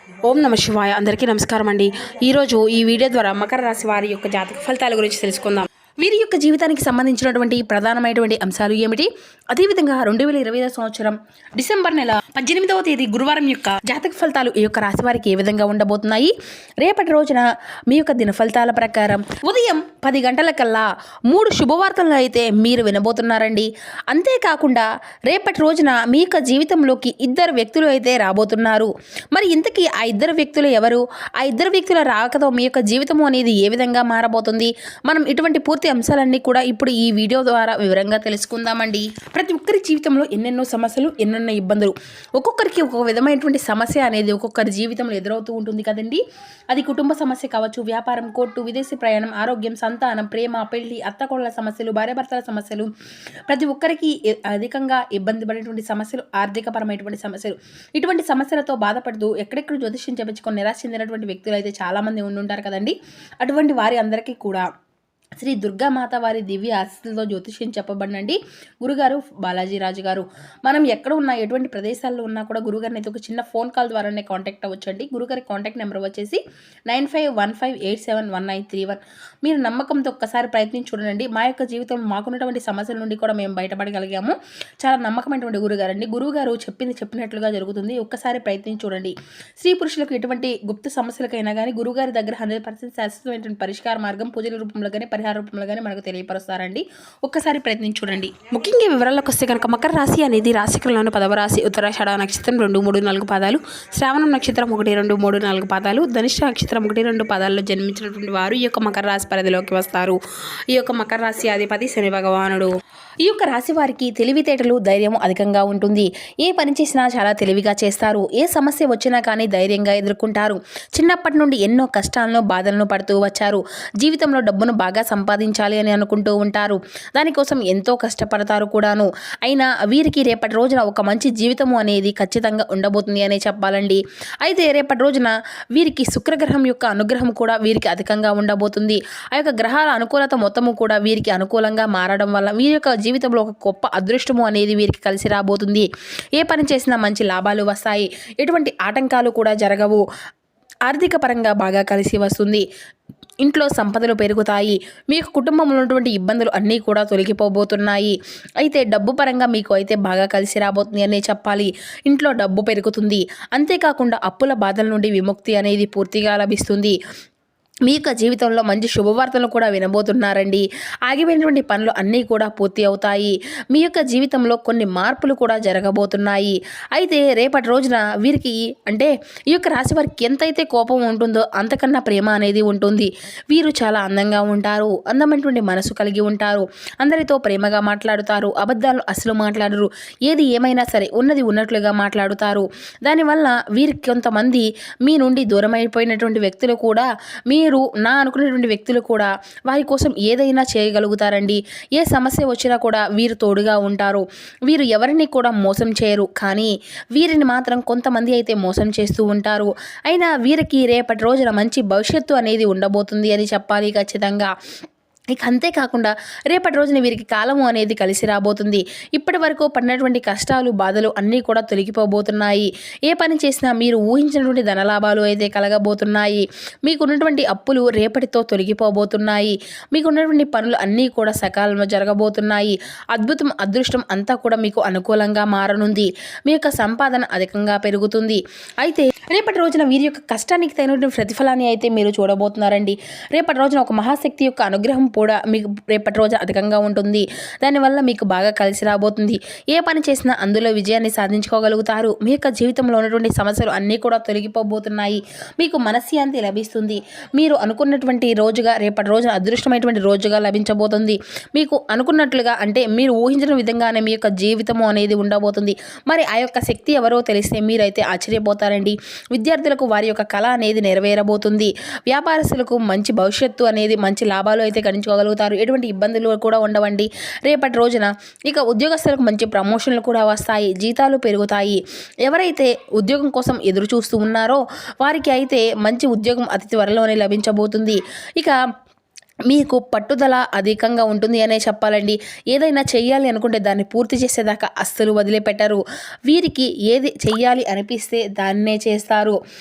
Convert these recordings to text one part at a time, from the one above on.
ఓం నమ శివాయ. అందరికీ నమస్కారం అండి. ఈరోజు ఈ వీడియో ద్వారా మకర రాశి వారి యొక్క జాతక ఫలితాల గురించి తెలుసుకుందాం. వీరి యొక్క జీవితానికి సంబంధించినటువంటి ప్రధానమైనటువంటి అంశాలు ఏమిటి, అదేవిధంగా 2025 సంవత్సరం డిసెంబర్ నెల 18వ తేదీ గురువారం యొక్క జాతక ఫలితాలు ఈ యొక్క రాశి వారికి ఏ విధంగా ఉండబోతున్నాయి, రేపటి రోజున మీ యొక్క దిన ఫలితాల ప్రకారం ఉదయం 10 గంటలకల్లా 3 శుభవార్తలను అయితే మీరు వినబోతున్నారండి. అంతేకాకుండా రేపటి రోజున మీ యొక్క జీవితంలోకి 2 వ్యక్తులు అయితే రాబోతున్నారు. మరి ఇంతకీ ఆ 2 వ్యక్తులు ఎవరు, ఆ 2 వ్యక్తుల రాకతో మీ యొక్క జీవితం అనేది ఏ విధంగా మారబోతుంది, మనం ఇటువంటి పూర్తి అంశాలన్నీ కూడా ఇప్పుడు ఈ వీడియో ద్వారా వివరంగా తెలుసుకుందామండి. ప్రతి ఒక్కరి జీవితంలో ఎన్నెన్నో సమస్యలు, ఎన్నెన్నో ఇబ్బందులు, ఒక్కొక్కరికి ఒక్కొక్క విధమైనటువంటి సమస్య అనేది ఒక్కొక్కరి జీవితంలో ఎదురవుతూ ఉంటుంది కదండి. అది కుటుంబ సమస్య కావచ్చు, వ్యాపారం, కోర్టు, విదేశీ ప్రయాణం, ఆరోగ్యం, సంతానం, ప్రేమ, పెళ్లి, అత్తకోడల సమస్యలు, భార్యాభర్తల సమస్యలు, ప్రతి ఒక్కరికి అధికంగా ఇబ్బంది పడేటువంటి సమస్యలు, ఆర్థికపరమైనటువంటి సమస్యలు, ఇటువంటి సమస్యలతో బాధపడుతూ ఎక్కడెక్కడ జ్యోతిష్యం చెప్పించుకొని నిరాశ చెందినటువంటి వ్యక్తులు అయితే చాలామంది ఉండుంటారు కదండి. అటువంటి వారి అందరికీ కూడా శ్రీ దుర్గామాత వారి దివ్య ఆశీస్సులతో జ్యోతిష్యం చెప్పబడినండి గురుగారు బాలాజీరాజు గారు. మనం ఎక్కడ ఉన్నా, ఎటువంటి ప్రదేశాల్లో ఉన్నా కూడా గురుగారిని అయితే ఒక చిన్న ఫోన్ కాల్ ద్వారానే కాంటాక్ట్ అవ్వచ్చండి. గురుగారి కాంటాక్ట్ నెంబర్ వచ్చేసి 9515871931. మీరు నమ్మకంతో ఒక్కసారి ప్రయత్నించి చూడండి. మా యొక్క జీవితంలో మాకున్నటువంటి సమస్యల నుండి కూడా మేము బయటపడగలిగాము. చాలా నమ్మకమైనటువంటి గురుగారండి. గురువుగారు చెప్పింది చెప్పినట్లుగా జరుగుతుంది. ఒక్కసారి ప్రయత్నించి చూడండి. స్త్రీ పురుషులకు ఎటువంటి గుప్త సమస్యలకైనా కానీ గురుగారి దగ్గర 100% శాశ్వతమైనటువంటి పరిష్కార మార్గం పూజల రూపంలో కానీ పరిహార రూపంలో కానీ మనకు తెలియపరుస్తారండి. ఒక్కసారి ప్రయత్నించి చూడండి. ముఖ్యంగా వివరాల్లోకి వస్తే కనుక మకర రాశి అనేది రాశికల్లోని 10వ రాశి. ఉత్తరాషాఢ నక్షత్రం 2, 3, 4 పాదాలు, శ్రావణం నక్షత్రం 1, 2, 3, 4 పాదాలు, ధనిష్ట నక్షత్రం 1, 2 పాదాల్లో జన్మించినటువంటి వారు ఈ యొక్క మకర రాశి పరిధిలోకి వస్తారు. ఈ యొక్క మకర రాశి అధిపతి శని భగవానుడు. ఈ యొక్క రాశి వారికి తెలివితేటలు, ధైర్యం అధికంగా ఉంటుంది. ఏ పని చేసినా చాలా తెలివిగా చేస్తారు. ఏ సమస్య వచ్చినా కానీ ధైర్యంగా ఎదుర్కొంటారు. చిన్నప్పటి నుండి ఎన్నో కష్టాలను, బాధలను పడుతూ వచ్చారు. జీవితంలో డబ్బును బాగా సంపాదించాలి అని అనుకుంటూ ఉంటారు. దానికోసం ఎంతో కష్టపడతారు కూడాను. అయినా వీరికి రేపటి రోజున ఒక మంచి జీవితము అనేది ఖచ్చితంగా ఉండబోతుంది అనే చెప్పాలండి. అయితే రేపటి రోజున వీరికి శుక్రగ్రహం యొక్క అనుగ్రహం కూడా వీరికి అధికంగా ఉండబోతుంది. ఆ యొక్క గ్రహాల అనుకూలత మొత్తము కూడా వీరికి అనుకూలంగా మారడం వల్ల వీరి యొక్క జీవితంలో ఒక గొప్ప అదృష్టము అనేది వీరికి కలిసి రాబోతుంది. ఏ పని చేసినా మంచి లాభాలు వస్తాయి. ఎటువంటి ఆటంకాలు కూడా జరగవు. ఆర్థిక పరంగా బాగా కలిసి వస్తుంది. ఇంట్లో సంపదలు పెరుగుతాయి. మీకు కుటుంబంలో ఉన్నటువంటి ఇబ్బందులు అన్నీ కూడా తొలగిపోబోతున్నాయి. అయితే డబ్బు పరంగా మీకు అయితే బాగా కలిసి రాబోతుంది అనే చెప్పాలి. ఇంట్లో డబ్బు పెరుగుతుంది. అంతేకాకుండా అప్పుల బాధల నుండి విముక్తి అనేది పూర్తిగా లభిస్తుంది. మీ యొక్క జీవితంలో మంచి శుభవార్తలు కూడా వినబోతున్నారండి. ఆగిపోయినటువంటి పనులు అన్నీ కూడా పూర్తి అవుతాయి. మీ యొక్క జీవితంలో కొన్ని మార్పులు కూడా జరగబోతున్నాయి. అయితే రేపటి రోజున వీరికి అంటే ఈ యొక్క రాశి వారికి ఎంతైతే కోపం ఉంటుందో అంతకన్నా ప్రేమ అనేది ఉంటుంది. వీరు చాలా అందంగా ఉంటారు. అందమైనటువంటి మనసు కలిగి ఉంటారు. అందరితో ప్రేమగా మాట్లాడుతారు. అబద్ధాలు అసలు మాట్లాడరు. ఏది ఏమైనా సరే ఉన్నది ఉన్నట్లుగా మాట్లాడుతారు. దానివల్ల వీరికి కొంతమంది మీ నుండి దూరం అయిపోయినటువంటి వ్యక్తులు కూడా మీరు నా అనుకునేటువంటి వ్యక్తులు కూడా వారి కోసం ఏదైనా చేయగలుగుతారండి. ఏ సమస్య వచ్చినా కూడా వీరు తోడుగా ఉంటారు. వీరు ఎవరిని కూడా మోసం చేయరు. కానీ వీరిని మాత్రం కొంతమంది అయితే మోసం చేస్తూ ఉంటారు. అయినా వీరికి రేపటి రోజున మంచి భవిష్యత్తు అనేది ఉండబోతుంది అని చెప్పాలి ఖచ్చితంగా. ఇక అంతేకాకుండా రేపటి రోజున వీరికి కాలము అనేది కలిసి రాబోతుంది. ఇప్పటి వరకు పడినటువంటి కష్టాలు, బాధలు అన్నీ కూడా తొలగిపోబోతున్నాయి. ఏ పని చేసినా మీరు ఊహించినటువంటి ధనలాభాలు అయితే కలగబోతున్నాయి. మీకున్నటువంటి అప్పులు రేపటితో తొలగిపోబోతున్నాయి. మీకున్నటువంటి పనులు అన్నీ కూడా సకాలంలో జరగబోతున్నాయి. అద్భుతం, అదృష్టం అంతా కూడా మీకు అనుకూలంగా మారనుంది. మీ యొక్క సంపాదన అధికంగా పెరుగుతుంది. అయితే రేపటి రోజున వీరి యొక్క కష్టానికి తగినటువంటి ప్రతిఫలాన్ని అయితే మీరు చూడబోతున్నారండి. రేపటి రోజున ఒక మహాశక్తి యొక్క అనుగ్రహం కూడా మీకు రేపటి రోజు అధికంగా ఉంటుంది. దానివల్ల మీకు బాగా కలిసి రాబోతుంది. ఏ పని చేసినా అందులో విజయాన్ని సాధించుకోగలుగుతారు. మీ యొక్క జీవితంలో ఉన్నటువంటి సమస్యలు అన్నీ కూడా తొలగిపోబోతున్నాయి. మీకు మనశ్శాంతి లభిస్తుంది. మీరు అనుకున్నటువంటి రోజుగా రేపటి రోజున అదృష్టమైనటువంటి రోజుగా లభించబోతుంది. మీకు అనుకున్నట్లుగా అంటే మీరు ఊహించిన విధంగానే మీ యొక్క జీవితము అనేది ఉండబోతుంది. మరి ఆ యొక్క శక్తి ఎవరో తెలిస్తే మీరైతే ఆశ్చర్యపోతారండి. విద్యార్థులకు వారి యొక్క కళ అనేది నెరవేరబోతుంది. వ్యాపారస్తులకు మంచి భవిష్యత్తు అనేది, మంచి లాభాలు అయితే గణించుకోగలుగుతారు. ఎటువంటి ఇబ్బందులు కూడా ఉండవండి రేపటి రోజున. ఇక ఉద్యోగస్తులకు మంచి ప్రమోషన్లు కూడా వస్తాయి. జీతాలు పెరుగుతాయి. ఎవరైతే ఉద్యోగం కోసం ఎదురు చూస్తూ ఉన్నారో వారికి అయితే మంచి ఉద్యోగం అతి త్వరలోనే లభించబోతుంది. ఇక మీకు పట్టుదల అధికంగా ఉంటుంది అనే చెప్పాలండి. ఏదైనా చెయ్యాలి అనుకుంటే దాన్ని పూర్తి చేసేదాకా అస్సలు వదిలిపెట్టరు. వీరికి ఏది చెయ్యాలి అనిపిస్తే దాన్నే చేస్తారు.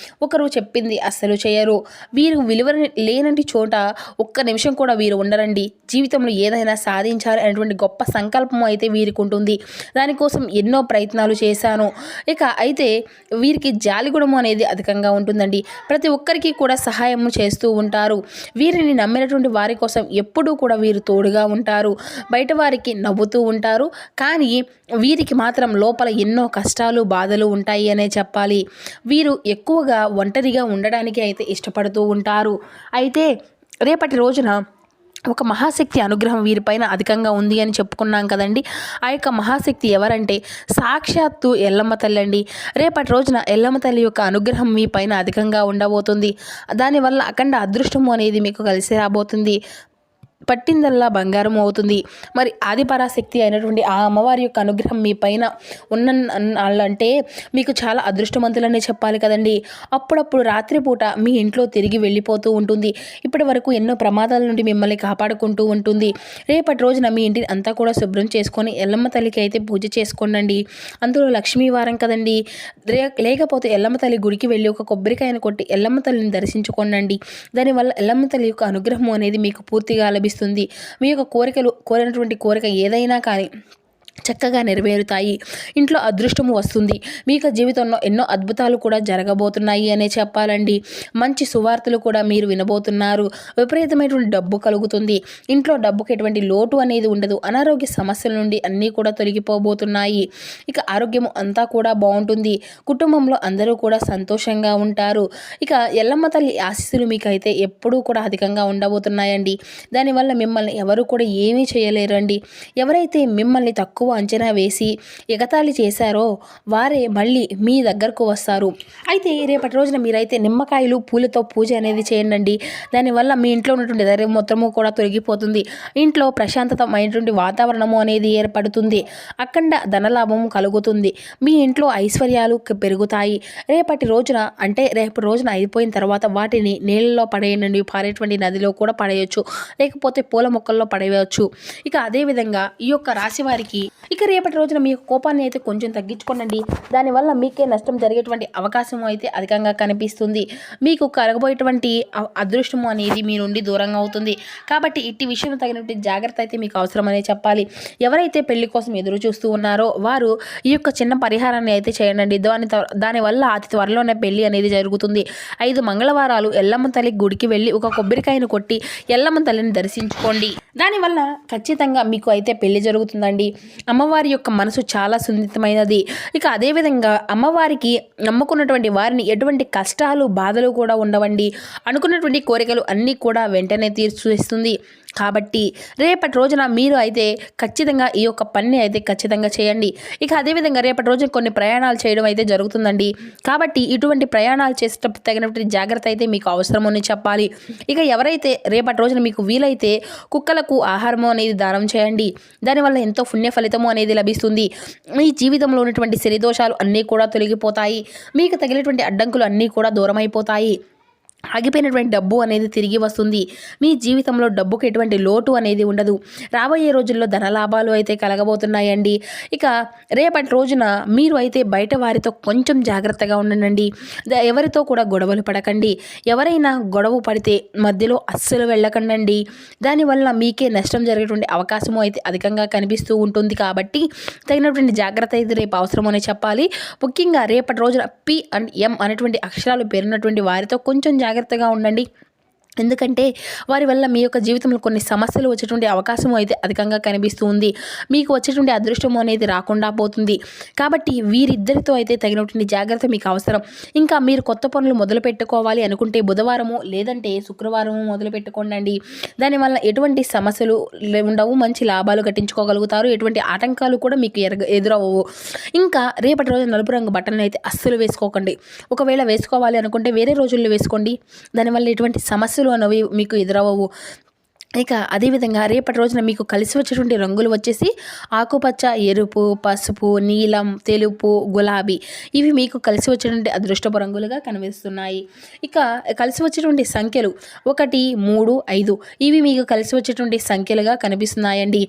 ఒకరు చెప్పింది అస్సలు చేయరు. వీరు విలువ లేనటి చోట ఒక్క నిమిషం కూడా వీరు ఉండరండి. జీవితంలో ఏదైనా సాధించాలి అనేటువంటి గొప్ప సంకల్పం అయితే వీరికి ఉంటుంది. దానికోసం ఎన్నో ప్రయత్నాలు చేశాను. అయితే వీరికి జాలిగుణము అనేది అధికంగా ఉంటుందండి. ప్రతి ఒక్కరికి కూడా సహాయం చేస్తూ ఉంటారు. వీరిని నమ్మినటువంటి వారి కోసం ఎప్పుడూ కూడా వీరు తోడుగా ఉంటారు. బయట వారికి నవ్వుతూ ఉంటారు. కానీ వీరికి మాత్రం లోపల ఎన్నో కష్టాలు బాధలు ఉంటాయి అనే చెప్పాలి. వీరు ఎక్కువగా ఒంటరిగా ఉండడానికి అయితే ఇష్టపడుతూ ఉంటారు. అయితే రేపటి రోజున ఒక మహాశక్తి అనుగ్రహం వీరిపైన అధికంగా ఉంది అని చెప్పుకున్నాం కదండి. ఆ యొక్క మహాశక్తి ఎవరంటే సాక్షాత్తు ఎల్లమ్మ తల్లి అండి. రేపటి రోజున ఎల్లమ్మ తల్లి యొక్క అనుగ్రహం మీ పైన అధికంగా ఉండబోతుంది. దానివల్ల అఖండ అదృష్టము అనేది మీకు కలిసి రాబోతుంది. పట్టిందల్లా బంగారం అవుతుంది. మరి ఆదిపరాశక్తి అయినటువంటి ఆ అమ్మవారి యొక్క అనుగ్రహం మీ పైన అంటే మీకు చాలా అదృష్టవంతులనే చెప్పాలి కదండి. అప్పుడప్పుడు రాత్రిపూట మీ ఇంట్లో తిరిగి వెళ్ళిపోతూ ఉంటుంది. ఇప్పటి వరకు ఎన్నో ప్రమాదాల నుండి మిమ్మల్ని కాపాడుకుంటూ ఉంటుంది. రేపటి రోజున మీ ఇంటిని అంతా కూడా శుభ్రం చేసుకొని ఎల్లమ్మ తల్లికి అయితే పూజ చేసుకోండి. అందులో లక్ష్మీ వారం కదండి. లేకపోతే ఎల్లమ్మ తల్లి గుడికి వెళ్ళి ఒక కొబ్బరికాయను కొట్టి ఎల్లమ్మ తల్లిని దర్శించుకోండి. దానివల్ల ఎల్లమ్మ తల్లి యొక్క అనుగ్రహం అనేది మీకు పూర్తిగా లభిస్తుంది. మీ యొక్క కోరినటువంటి కోరిక ఏదైనా కానీ చక్కగా నెరవేరుతాయి. ఇంట్లో అదృష్టము వస్తుంది. మీకు జీవితంలో ఎన్నో అద్భుతాలు కూడా జరగబోతున్నాయి అనే చెప్పాలండి. మంచి సువార్తలు కూడా మీరు వినబోతున్నారు. విపరీతమైనటువంటి డబ్బు కలుగుతుంది. ఇంట్లో డబ్బుకి ఎటువంటి లోటు అనేది ఉండదు. అనారోగ్య సమస్యల నుండి అన్నీ కూడా తొలగిపోబోతున్నాయి. ఆరోగ్యం అంతా కూడా బాగుంటుంది. కుటుంబంలో అందరూ కూడా సంతోషంగా ఉంటారు. ఎల్లమ్మ తల్లి ఆశీస్సులు మీకైతే ఎప్పుడూ కూడా అధికంగా ఉండబోతున్నాయండి. దానివల్ల మిమ్మల్ని ఎవరు కూడా ఏమీ చేయలేరండి. ఎవరైతే మిమ్మల్ని తక్కువ అంచనా వేసి ఎగతాళి చేశారో వారే మళ్ళీ మీ దగ్గరకు వస్తారు. అయితే రేపటి రోజున మీరైతే నిమ్మకాయలు పూలతో పూజ అనేది చేయండి. దానివల్ల మీ ఇంట్లో ఉన్నటువంటి ధైర్యం మొత్తము కూడా తొలగిపోతుంది. ఇంట్లో ప్రశాంతతమైనటువంటి వాతావరణము అనేది ఏర్పడుతుంది. అఖండ ధనలాభము కలుగుతుంది. మీ ఇంట్లో ఐశ్వర్యాలు పెరుగుతాయి. రేపటి రోజున అయిపోయిన తర్వాత వాటిని నీళ్ళలో పడేయండి. పారేటువంటి నదిలో కూడా పడేయచ్చు, లేకపోతే పూల మొక్కల్లో పడేయవచ్చు. అదేవిధంగా ఈ యొక్క రాశి వారికి రేపటి రోజున మీ కోపాన్ని అయితే కొంచెం తగ్గించుకోండి. దానివల్ల మీకే నష్టం జరిగేటువంటి అవకాశం అయితే అధికంగా కనిపిస్తుంది. మీకు కలగబోయేటువంటి అదృష్టము అనేది మీ నుండి దూరంగా అవుతుంది. కాబట్టి ఇట్టి విషయంలో తగినటువంటి జాగ్రత్త అయితే మీకు అవసరమనే చెప్పాలి. ఎవరైతే పెళ్లి కోసం ఎదురు చూస్తూ ఉన్నారో వారు ఈ యొక్క చిన్న పరిహారాన్ని అయితే చేయండి. దానివల్ల అతి త్వరలోనే పెళ్లి అనేది జరుగుతుంది. 5 మంగళవారాలు ఎల్లమ్మ తల్లి గుడికి వెళ్ళి ఒక కొబ్బరికాయను కొట్టి ఎల్లమ్మ తల్లిని దర్శించుకోండి. దానివల్ల ఖచ్చితంగా మీకు అయితే పెళ్లి జరుగుతుందండి. అమ్మవారి యొక్క మనసు చాలా సున్నితమైనది. అదేవిధంగా అమ్మవారికి నమ్ముకున్నటువంటి వారిని ఎటువంటి కష్టాలు బాధలు కూడా ఉండవండి. అనుకున్నటువంటి కోరికలు అన్నీ కూడా వెంటనే తీర్చేస్తుంది. కాబట్టి రేపటి రోజున మీరు అయితే ఖచ్చితంగా ఈ యొక్క పని అయితే ఖచ్చితంగా చేయండి. అదేవిధంగా రేపటి రోజున కొన్ని ప్రయాణాలు చేయడం అయితే జరుగుతుందండి. కాబట్టి ఇటువంటి ప్రయాణాలు చేసేటప్పుడు తగినటువంటి జాగ్రత్త అయితే మీకు అవసరమని చెప్పాలి. ఎవరైతే రేపటి రోజున మీకు వీలైతే కుక్కలకు ఆహారము అనేది దానం చేయండి. దానివల్ల ఎంతో పుణ్య ఫలితము అనేది లభిస్తుంది. మీ జీవితంలో ఉన్నటువంటి శనిదోషాలు అన్నీ కూడా తొలగిపోతాయి. మీకు తగినటువంటి అడ్డంకులు అన్నీ కూడా దూరం అయిపోతాయి. ఆగిపోయినటువంటి డబ్బు అనేది తిరిగి వస్తుంది. మీ జీవితంలో డబ్బుకు ఎటువంటి లోటు అనేది ఉండదు. రాబోయే రోజుల్లో ధనలాభాలు అయితే కలగబోతున్నాయండి. రేపటి రోజున మీరు అయితే బయట వారితో కొంచెం జాగ్రత్తగా ఉండండి. ఎవరితో కూడా గొడవలు పడకండి. ఎవరైనా గొడవ పడితే మధ్యలో అస్సలు వెళ్ళకండి. దానివల్ల మీకే నష్టం జరిగేటువంటి అవకాశము అయితే అధికంగా కనిపిస్తూ ఉంటుంది. కాబట్టి తగినటువంటి జాగ్రత్త అయితే రేపు అవసరమని చెప్పాలి. ముఖ్యంగా రేపటి రోజున P and M అనేటువంటి అక్షరాలు పేరున్నటువంటి వారితో కొంచెం జాగ్రత్తగా ఉండండి. ఎందుకంటే వారి వల్ల మీ యొక్క జీవితంలో కొన్ని సమస్యలు వచ్చేటువంటి అవకాశం అయితే అధికంగా కనిపిస్తూ ఉంది. మీకు వచ్చేటువంటి అదృష్టం అనేది రాకుండా పోతుంది. కాబట్టి వీరిద్దరితో అయితే తగినటువంటి జాగ్రత్త మీకు అవసరం. మీరు కొత్త పనులు మొదలు పెట్టుకోవాలి అనుకుంటే బుధవారము లేదంటే శుక్రవారము మొదలు పెట్టుకోండి. దానివల్ల ఎటువంటి సమస్యలు ఉండవు. మంచి లాభాలు గట్టించుకోగలుగుతారు. ఎటువంటి ఆటంకాలు కూడా మీకు ఎదురవ్వవు. రేపటి రోజు నలుపు రంగు బట్టలను అయితే అస్సలు వేసుకోకండి. ఒకవేళ వేసుకోవాలి అనుకుంటే వేరే రోజుల్లో వేసుకోండి. దానివల్ల ఎటువంటి సమస్యలు అనేవి మీకు ఎదురవ్వవు. ఇక అదేవిధంగా రేపటి రోజున మీకు కలిసి వచ్చేటువంటి రంగులు వచ్చేసి ఆకుపచ్చ, ఎరుపు, పసుపు, నీలం, తెలుపు, గులాబీ ఇవి మీకు కలిసి వచ్చేటువంటి అదృష్టపు రంగులుగా కనిపిస్తున్నాయి. ఇక కలిసి వచ్చేటువంటి సంఖ్యలు 1, 3, 5 ఇవి మీకు కలిసి వచ్చేటువంటి సంఖ్యలుగా కనిపిస్తున్నాయండి.